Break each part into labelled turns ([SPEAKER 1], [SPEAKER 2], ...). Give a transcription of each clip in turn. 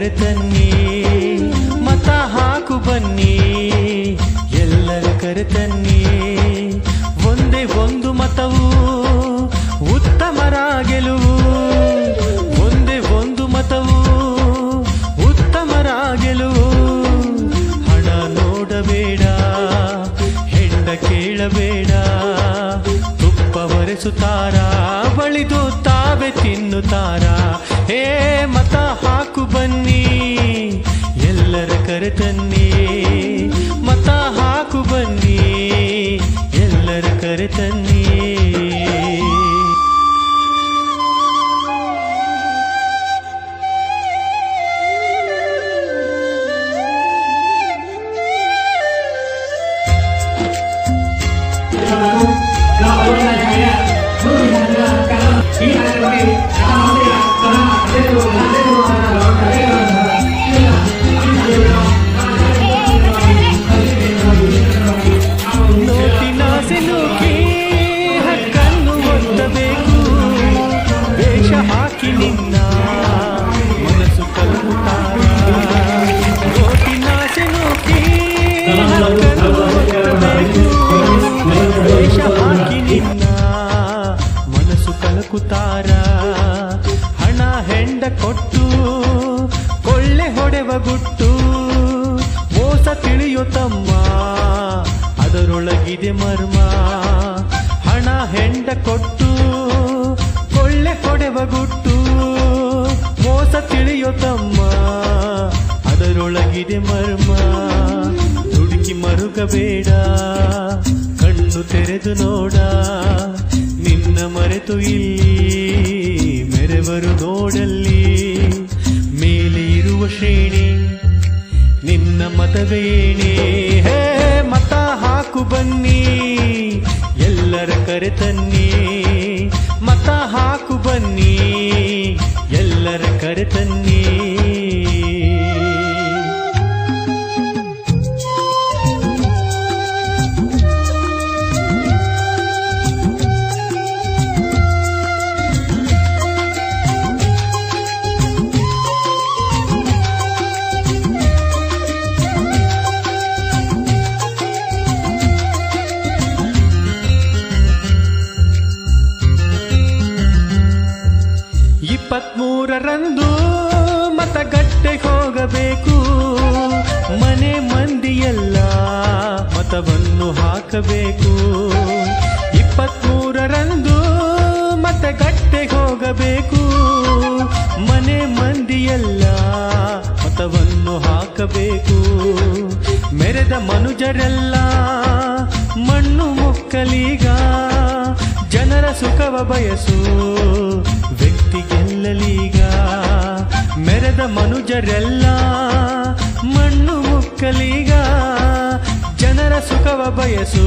[SPEAKER 1] ಕರೆತನ್ನಿ, ಮತ ಹಾಕು ಬನ್ನಿ, ಎಲ್ಲರ ಕರೆತನ್ನಿ. ಒಂದೇ ಒಂದು ಮತವು ಉತ್ತಮರ ಗೆಲುವು, ಒಂದೇ ಒಂದು ಮತವು ಉತ್ತಮರ ಗೆಲುವು. ಹಣ ನೋಡಬೇಡ, ಹೆಂಡ ಕೇಳಬೇಡ, ತುಪ್ಪ ಒರೆಸುತ್ತಾರ, ಬಳಿದು ತಾವೇ ತಿನ್ನುತ್ತಾರ. ಹೇ ಮತ ಹಾಕು ಬನ್ನಿ, ಎಲ್ಲರ ಕರೆತನ್ನಿ, ಮತ ಹಾಕು ಬನ್ನಿ, ಎಲ್ಲರ ಕರೆತನ್ನಿ. ನೋಟಿನಾಸೆ ನೂಕಿ ಹಕ್ಕನ್ನು ಒತ್ತಬೇಕು, ವೇಷ ಹಾಕಿ ನಿನ್ನ ಮನಸ್ಸು ಕಲುಕುತ್ತಾರ. ನೋಟಿನಾಸೆ ನೂಕಿ ಹಕ್ಕನ್ನು ಒತ್ತಬೇಕು, ವೇಷ ಹಾಕಿ ನಿನ್ನ ಮನಸ್ಸು ಕಲಕುತ್ತಾರ. ಹಣ ಹೆಂಡ ಕೊಟ್ಟು ಕೊಳ್ಳೆ ಹೊಡೆವ ಗುಟ್ಟು, ಮೋಸ ತಿಳಿಯೋ ತಮ್ಮ ಅದರೊಳಗಿದೆ ಮರ್ಮ. ಹಣ ಹೆಂಡ ಕೊಟ್ಟು ಕೊಳ್ಳೆ ಹೊಡೆವ ಗುಟ್ಟು, ಮೋಸ ತಿಳಿಯೋ ತಮ್ಮ ಅದರೊಳಗಿದೆ ಮರ್ಮ. ದುಡುಕಿ ಮರುಗಬೇಡ, ಕಣ್ಣು ತೆರೆದು ನೋಡ, ನಿನ್ನ ಮರೆತು ಇಲ್ಲಿ ಮೆರೆವರು ನೋಡಲ್ಲಿ. ಮೇಲೆ ಇರುವ ಶ್ರೇಣಿ ನಿನ್ನ ಮತವೇಣಿ. ಹೇ ಮತ ಹಾಕು ಬನ್ನಿ, ಎಲ್ಲರ ಕರೆತನ್ನಿ, ಮತ ಹಾಕು ಬನ್ನಿ, ಎಲ್ಲರ ಕರೆತನ್ನಿ. ಮೂರರಂದು ಮತಗಟ್ಟೆಗೆ ಹೋಗಬೇಕು, ಮನೆ ಮಂದಿಯೆಲ್ಲ ಮತವನ್ನು ಹಾಕಬೇಕು. 23ರಂದು ಮತಗಟ್ಟೆಗೆ ಹೋಗಬೇಕು, ಮನೆ ಮಂದಿಯೆಲ್ಲ ಮತವನ್ನು ಹಾಕಬೇಕು. ಮೆರೆದ ಮನುಜರೆಲ್ಲ ಮಣ್ಣು ಮುಕ್ಕಲೀಗ, ಜನರ ಸುಖವ ಬಯಸು ವ್ಯಕ್ತಿ ಗೆಲ್ಲಲೀಗ. ಮೆರೆದ ಮನುಜರೆಲ್ಲ ಮಣ್ಣು ಮುಕ್ಕಲೀಗ, ಜನರ ಸುಖವ ಬಯಸು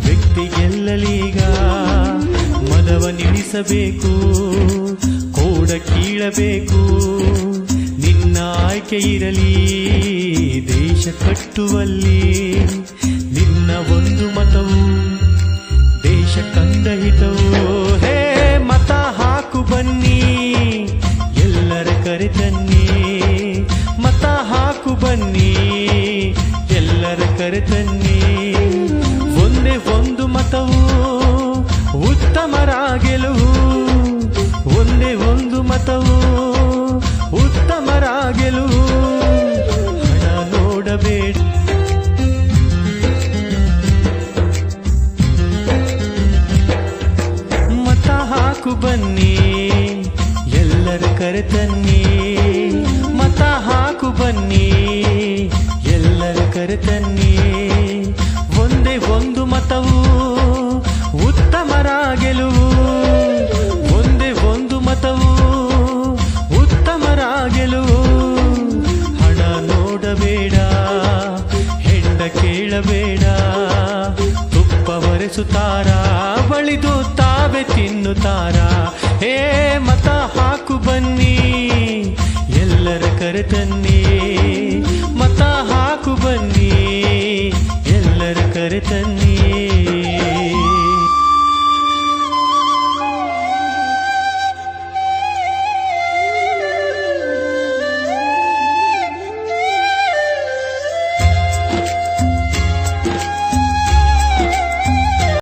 [SPEAKER 1] ವ್ಯಕ್ತಿ ಗೆಲ್ಲಲೀಗ. ಮದವ ನಿಲ್ಲಿಸಬೇಕು, ಕೋಡ ಕೀಳಬೇಕು, ನಿನ್ನ ಆಯ್ಕೆ ಇರಲಿ ದೇಶ ಕಟ್ಟುವಲ್ಲಿ. ನಿನ್ನ ಒಂದು ಮತವು ದೇಶ ಕಂದ ಹಿತವು. ಹೇ ಮತ ಹಾಕು ಬನ್ನಿ, ಎಲ್ಲರ ಕರೆತನ್ನಿ, ಮತ ಹಾಕು ಬನ್ನಿ, ಎಲ್ಲರ ಕರೆತನ್ನಿ. ಒಂದೇ ಒಂದು ಮತವು ಉತ್ತಮರ ಗೆಲುವು, ಒಂದೇ ಒಂದು ಮತವು ಉತ್ತಮರ ಗೆಲುವು. ಹಣ ನೋಡಬೇಡ, ಮತ ಹಾಕು ಬನ್ನಿ, ಎಲ್ಲರ ಕರೆತನ್ನಿ, ಮತ ಹಾಕು ಬನ್ನಿ, ಎಲ್ಲರ ಕರೆತನ್ನಿ. ಒಂದೇ ಒಂದು ಮತವು ಉತ್ತಮರ ಗೆಲುವು, ಒಂದೇ ಒಂದು ಮತವು ಉತ್ತಮರ ಗೆಲುವು. ಹಣ ನೋಡಬೇಡ, ಹೆಂಡ ಕೇಳಬೇಡ, ತುಪ್ಪ ಒರೆಸುತ್ತಾರ, ಬಳಿದು ತಾವೇ ತಿನ್ನುತ್ತಾರ. ಹೇ ಮತ ಹಾಕು ಬನ್ನಿ, ಎಲ್ಲರ ಕರೆತನ್ನಿ, ಮತ ಹಾಕು ಬನ್ನಿ, ಎಲ್ಲರ ಕರೆತನ್ನಿ.